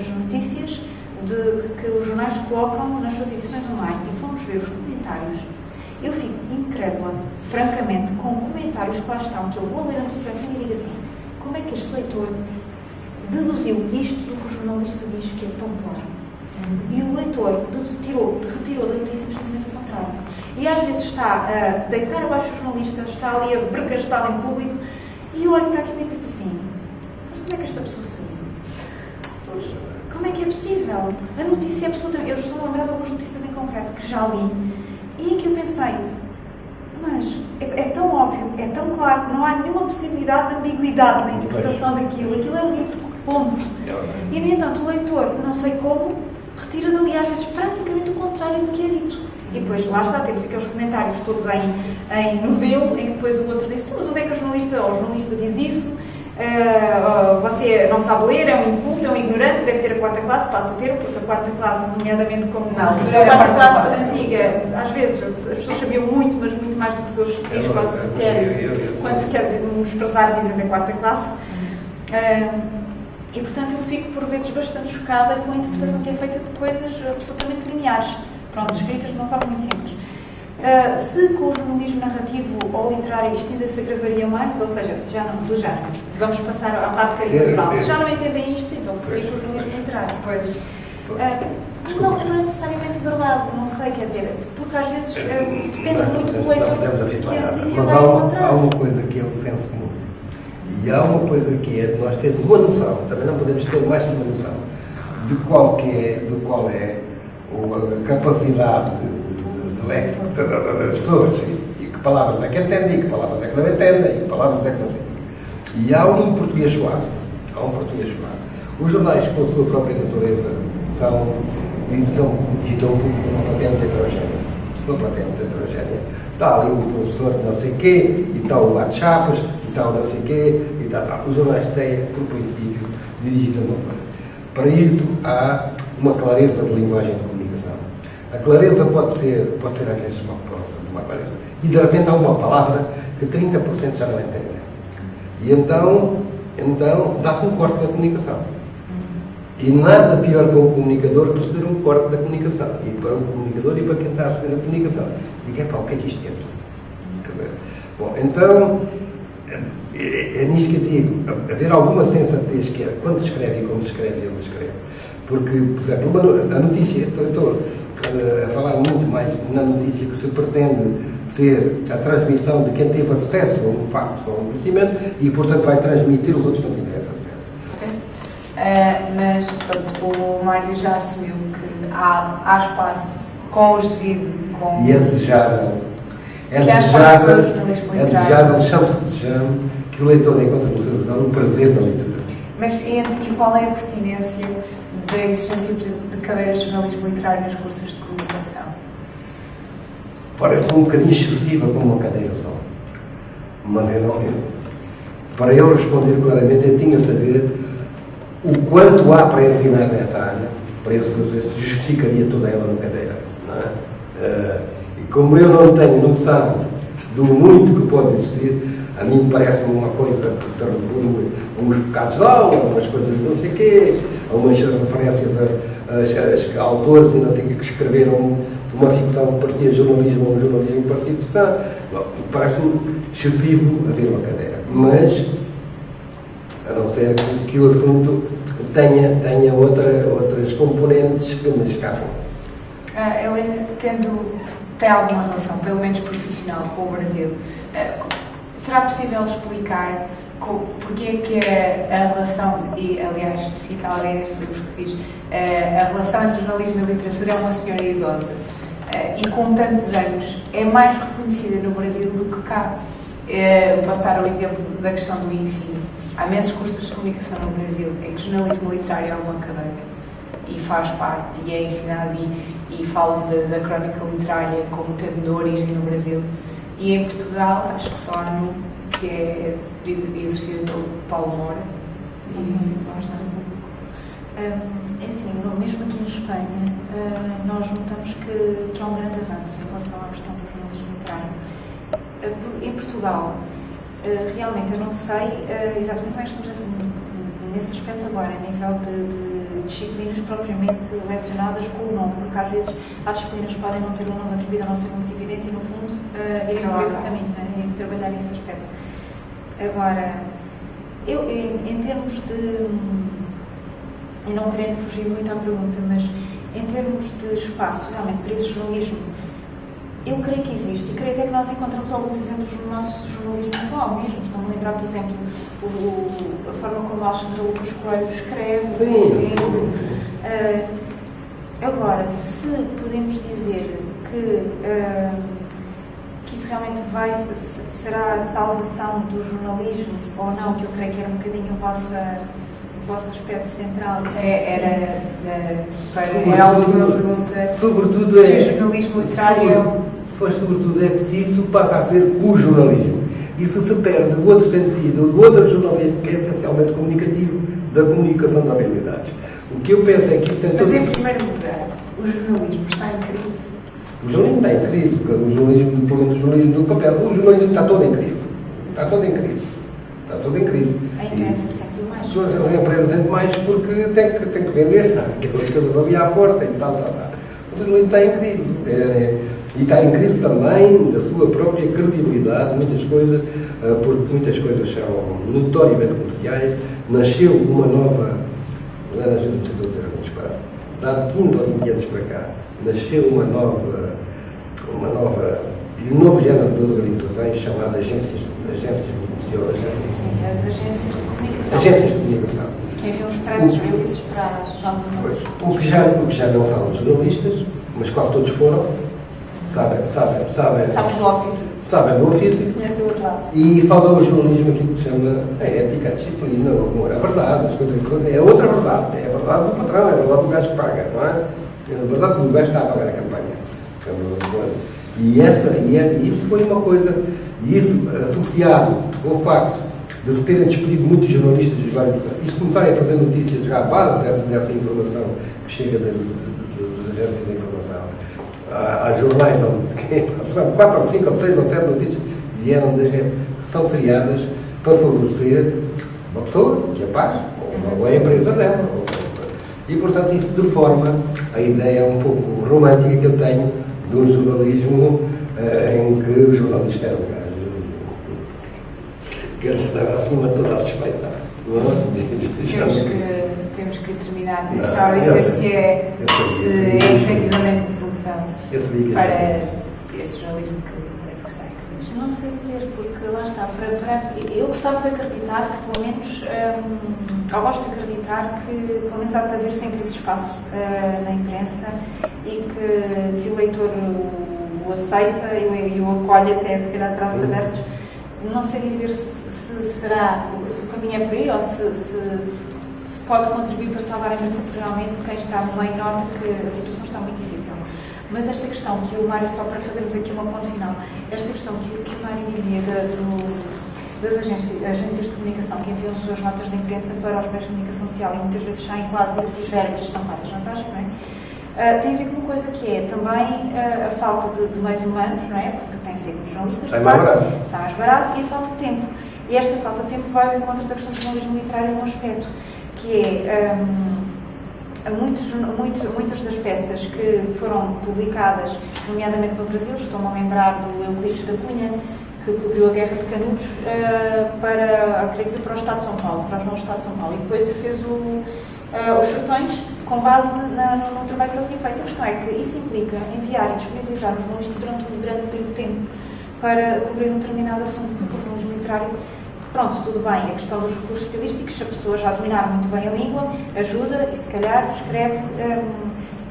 notícias que os jornais colocam nas suas edições online e formos ver os comentários, eu fico incrédula, francamente, com comentários que lá estão, que eu vou ler a notícia assim e digo assim: como é que este leitor deduziu isto do que o jornalista diz que é tão claro? E o leitor retirou da notícia precisamente o contrário. E às vezes está a deitar abaixo o jornalista, está ali a vergastá-lo em público, e eu olho para aquilo e penso assim: mas como é que esta pessoa saiu? Pois, como é que é possível? A notícia é absolutamente... Eu estou a lembrar de algumas notícias em concreto que já li, e em que eu pensei, mas é tão óbvio, é tão claro, não há nenhuma possibilidade de ambiguidade na interpretação daquilo. Aquilo é um livro, ponto. E, no entanto, o leitor, não sei como, retira dali, às vezes, praticamente o contrário do que é dito. E depois, lá está, temos aqueles comentários todos em novelo, em que depois o outro diz: mas onde é que o jornalista diz isso? Você não sabe ler, é um inculto, é um ignorante, deve ter a quarta classe, passo o termo, porque a quarta classe, nomeadamente como a quarta classe antiga, às vezes as pessoas sabiam muito, mas muito mais do que se diz quando se quer expressar, dizem da quarta classe. E, portanto, eu fico por vezes bastante chocada com a interpretação que é feita de coisas absolutamente lineares, pronto, escritas de uma forma muito simples. Se com o jornalismo narrativo ou literário isto ainda se agravaria mais, ou seja, se já não, do género, vamos passar à parte caricatural, se já não entendem isto, então seria o jornalismo literário. Pois. Não é necessariamente verdade, não sei, quer dizer, porque às vezes depende muito do leitor que a notícia vai encontrar. Há uma coisa que é o senso comum, e há uma coisa que é de nós termos uma noção, também não podemos ter mais uma noção, de qual é a capacidade das pessoas, e que palavras é que entendem, e que palavras é que não entendem, e que palavras é que não entendem. E há um português suave. Os jornais, com a sua própria natureza, são uma patente heterogénea. Está ali o professor de não sei quê, e está o WhatsApp, e está o não sei quê, e tal. Os jornais têm, por princípio, dirigido a uma coisa. Para isso, há uma clareza de linguagem de comunicação. A clareza pode ser às vezes uma próxima de uma clareza. E de repente há uma palavra que 30% já não entendem. E então dá-se um corte da comunicação. E nada pior para um comunicador que receber um corte da comunicação. E para um comunicador e para quem está a receber a comunicação. Diga, o que é que isto quer dizer? Bom, então, é nisto que eu digo. Haver alguma sensatez que é quando se escreve e como se escreve, ele escreve. Porque, por exemplo, a notícia, eu estou a falar muito mais na notícia, que se pretende ser a transmissão de quem teve acesso a um facto ou a um conhecimento e, portanto, vai transmitir os outros que não tiverem acesso. Okay. Mas, pronto, o Mário já assumiu que há espaço com com... E é desejável. É desejável, chame-se que se chame, que o leitor encontre no seu jornal o prazer da leitura. Mas e qual é a pertinência da existência de cadeiras de jornalismo literário nos cursos de comunicação? Parece-me um bocadinho excessiva como uma cadeira só. Mas para eu responder claramente, eu tinha a saber o quanto há para ensinar nessa área, para isso justificaria toda ela na cadeira. Não é? E como eu não tenho noção do muito que pode existir, a mim parece-me uma coisa que se resume a uns bocados de aula, a umas coisas não sei o quê, a umas referências a autores e não sei o quê que escreveram uma ficção que parecia jornalismo ou um jornalismo que parecia ficção. Parece-me excessivo haver uma cadeira. Mas, a não ser que o assunto tenha outras componentes que me escapam. Helena, tem alguma relação, pelo menos profissional, com o Brasil? Será possível explicar porque é que a relação, e aliás cita alguém neste livro que diz, a relação entre jornalismo e literatura é uma senhora idosa e com tantos anos é mais reconhecida no Brasil do que cá. Posso dar o exemplo da questão do ensino. Há imensos cursos de comunicação no Brasil em que jornalismo literário é uma cadeira e faz parte e é ensinado e falam da crónica literária como tendo origem no Brasil. E em Portugal, acho que só há um que é exercido pelo Paulo Moura e nós não. É assim, mesmo aqui em Espanha, nós notamos que há um grande avanço em relação à questão do jornalismo literário. Em Portugal, realmente eu não sei exatamente como é que estamos nesse aspecto agora, a nível de disciplinas propriamente lecionadas com o nome, porque às vezes há disciplinas que podem não ter um nome atribuído a não ser muito evidente e, no fundo, irem por esse caminho, irem trabalhar nesse aspecto. Agora, eu em termos de... e não querendo fugir muito à pergunta, mas em termos de espaço, realmente, para esse jornalismo, eu creio que existe, e creio até que nós encontramos alguns exemplos no nosso jornalismo atual mesmo. Estou-me a lembrar, por exemplo, a forma como Alexandre Lucas Coelho escreve, por exemplo. Agora, se podemos dizer que isso realmente será a salvação do jornalismo ou não, que eu creio que era um bocadinho o vosso aspecto central. Era a última pergunta. Sobretudo se o jornalismo literário sobretudo é que se isso passa a ser o jornalismo. Isso se perde o outro sentido, o outro jornalismo que é essencialmente comunicativo, da comunicação de realidades. O que eu penso é que isso tem Mas em primeiro lugar, o jornalismo está em crise? O jornalismo está em crise, o jornalismo, pelo menos o jornalismo do papel, o jornalismo está todo em crise. Está todo em crise. Está todo em crise. A imprensa sentiu mais. As empresas sentem mais porque tem que vender aquelas coisas ali à porta e tal. O jornalismo está em crise. E está em crise também da sua própria credibilidade, porque muitas coisas são notoriamente comerciais. Nasceu uma nova, não é, ajuda-me se estou a dizer algum espaço, dá de 15 ou 20 anos para cá, nasceu um novo género de organizações chamado agências Sim, as agências de comunicação. Agências de comunicação. Que enviam os press releases para os jornalistas. O que já não são jornalistas, mas quase todos foram. Sabem do ofício. Sabem do ofício. Conhecem o outro lado. E faltam o jornalismo aquilo que se chama a ética, a disciplina, o amor, a verdade, as coisas. É outra verdade. É a verdade do patrão, é a verdade do gajo que paga, não é? É a verdade do gajo que está a pagar a campanha. E isso foi uma coisa, e isso associado ao facto de se terem despedido muitos jornalistas dos vários. Isso começarem a fazer notícias já à base dessa informação que chega das agências de informação. Há jornais onde são 4 ou 5 ou 6 ou 7 notícias que vieram da gente, que são criadas para favorecer uma pessoa que a faz, ou a empresa dela. E, portanto, isso deforma a ideia um pouco romântica que eu tenho de um jornalismo em que o jornalista era um gajo que ele estava acima de toda a suspeita. Temos que terminar. Estava a dizer se é efetivamente a solução para este jornalismo que parece que está em crise. Não sei dizer, porque lá está. Eu gostava de acreditar que, pelo menos, eu gosto de acreditar que, pelo menos, há de haver sempre esse espaço na imprensa e que o leitor o aceita e o acolhe até, se calhar, de braços abertos. Não sei dizer se o caminho é por aí ou se pode contribuir para salvar a imprensa, porque realmente quem está no meio nota que a situação está muito difícil. Mas esta questão que o Mário, só para fazermos aqui uma ponto final, esta questão que o Mário dizia das agências de comunicação que enviam suas notas de imprensa para os meios de comunicação social e muitas vezes saem quase ipsis verbis estampadas na página, não é? Tem a ver com uma coisa que é também a falta de meios humanos, não é? Porque tem sido os jornalistas, sai mais barato, e a falta de tempo. E esta falta de tempo vai ao encontro da questão do jornalismo literário num aspecto que é muitas das peças que foram publicadas, nomeadamente no Brasil, estou-me a lembrar do Euclides da Cunha, que cobriu a Guerra de Canudos para o Estado de São Paulo, para os novos Estados de São Paulo, e depois fez os sertões com base no trabalho que ele tinha feito. A questão é que isso implica enviar e disponibilizar o jornalista durante um grande período de tempo para cobrir um determinado assunto, porque o jornalismo literário, pronto, tudo bem, a questão dos recursos estilísticos, se a pessoa já dominar muito bem a língua, ajuda e se calhar escreve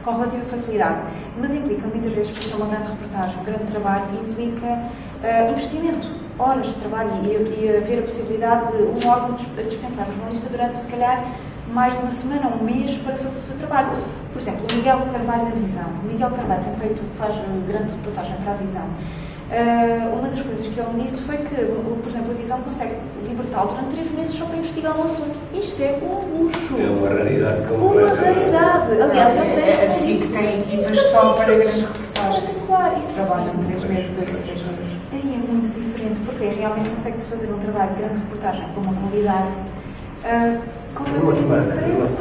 com relativa facilidade. Mas implica muitas vezes, por ser uma grande reportagem, um grande trabalho, implica investimento, horas de trabalho e haver a possibilidade de um órgão dispensar o jornalista durante, se calhar, mais de uma semana, um mês, para fazer o seu trabalho. Por exemplo, o Miguel Carvalho da Visão. O Miguel Carvalho faz grande reportagem para a Visão. Uma das coisas que ele me disse foi que, por exemplo, a Visão consegue libertá-lo durante 3 meses só para investigar um assunto. Isto é um luxo. É uma raridade. Uma raridade. Aliás, ele tem assim que tem equipas só para grande reportagem. Claro, Trabalham 3 meses, 2, 3 meses. Aí é muito diferente, porque realmente consegue-se fazer um trabalho de grande reportagem com uma qualidade completamente diferente.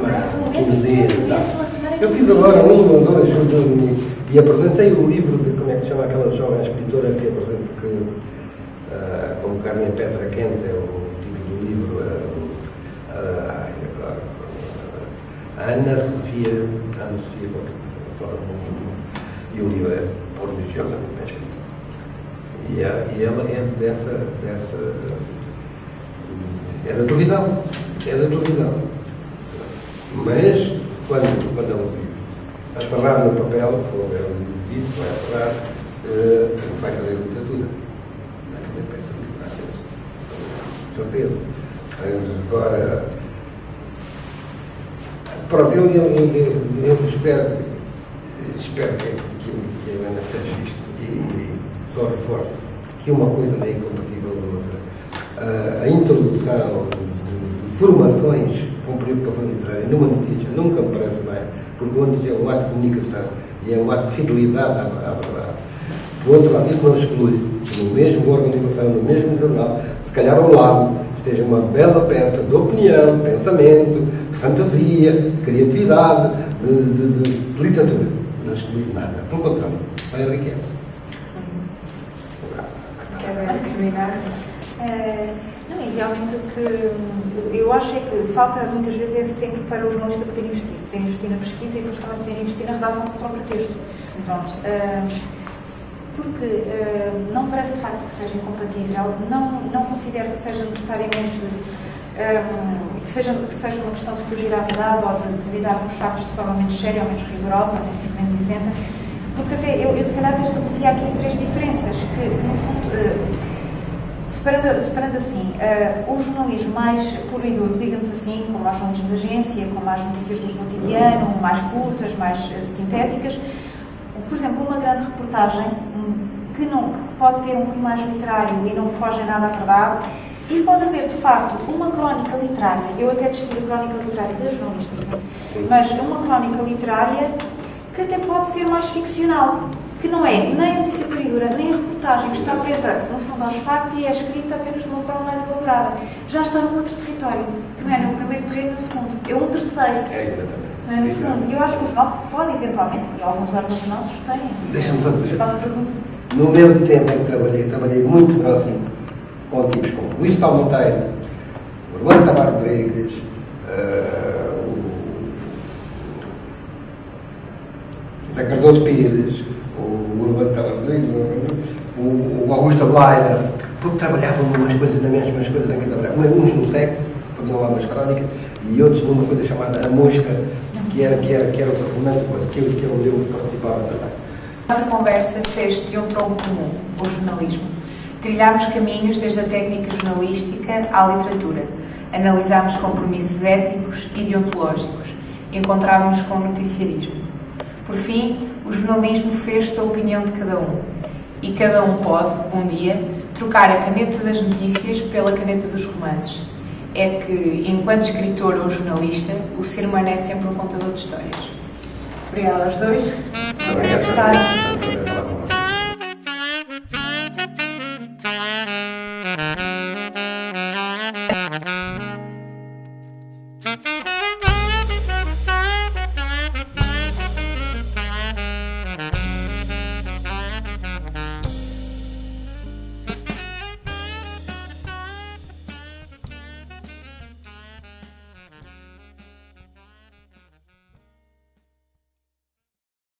15 dias. Eu fiz agora um ou dois e apresentei o livro de, como é que se chama aquela jovem escritora que apresenta, como Carmen Petra Quente, é o título do livro, Ana Sofia e o livro é prodigiosamente bem escrito. E ela é da televisão. Mas, quando ela aterrar no papel, como ela disse, vai aterrar, vai fazer literatura. Vai fazer peças literárias. Certeza. Agora, pronto, eu espero que a Helena feche isto e só reforço que uma coisa não é incompatível com a outra. A introdução de formações com preocupação literária numa notícia nunca me parece bem, porque uma notícia é um ato de comunicação e é um ato de fidelidade à verdade. Por outro lado, isso não exclui que no mesmo órgão de informação, no mesmo jornal, se calhar ao lado, esteja uma bela peça de opinião, de pensamento, de fantasia, de criatividade, de literatura. Não exclui nada. Pelo contrário, só enriquece. Quer terminar? Não, e realmente o que eu acho é que falta muitas vezes esse tempo para o jornalista poder investir na pesquisa e depois também poder investir na redação do próprio texto. Pronto. Porque não parece de facto que seja incompatível, não considero que seja necessariamente que seja uma questão de fugir à verdade ou de lidar com os factos de forma menos séria ou menos rigorosa ou menos isenta, porque até eu se calhar até estabelecia aqui 3 diferenças que no fundo, separando assim, o jornalismo mais puro e duro, digamos assim, como as jornalismo de agência, como as notícias do cotidiano, mais curtas, mais sintéticas. Por exemplo, uma grande reportagem que pode ter um cunho mais literário e não foge nada à verdade, e pode haver, de facto, uma crónica literária. Eu até distingo a crónica literária da jornalística, mas uma crónica literária que até pode ser mais ficcional, que não é nem a notícia pura e dura, nem a reportagem, que está presa, no fundo, aos factos e é escrita apenas de uma forma mais elaborada. Já está num outro território, que não é no primeiro terreno e no segundo, é um terceiro. Exatamente. No fundo, e eu acho que o jornal pode eventualmente, porque alguns órgãos nossos têm Deixa-me só dizer, espaço para tudo. no meu tempo em que trabalhei muito próximo com tipos como Luís Tal Monteiro, o Urbano Tavares Rodrigues, o Zé Cardoso Pires, o Urbano Tavares Rodrigues, o Augusto Ablaia, porque trabalhavam umas coisas nas mesmas coisas em que trabalhavam. Uns no século, faziam lá umas crónicas, e outros numa coisa chamada A Mosca, que era o suplemento, coisa que eu participava também. A nossa conversa fez de um tronco comum, o jornalismo. Trilhámos caminhos desde a técnica jornalística à literatura. Analisámos compromissos éticos e deontológicos. Encontrámos-nos com o noticiarismo. Por fim, o jornalismo fez-se da opinião de cada um. E cada um pode, um dia, trocar a caneta das notícias pela caneta dos romances. É que, enquanto escritor ou jornalista, o ser humano é sempre um contador de histórias. Obrigada aos dois. Obrigado.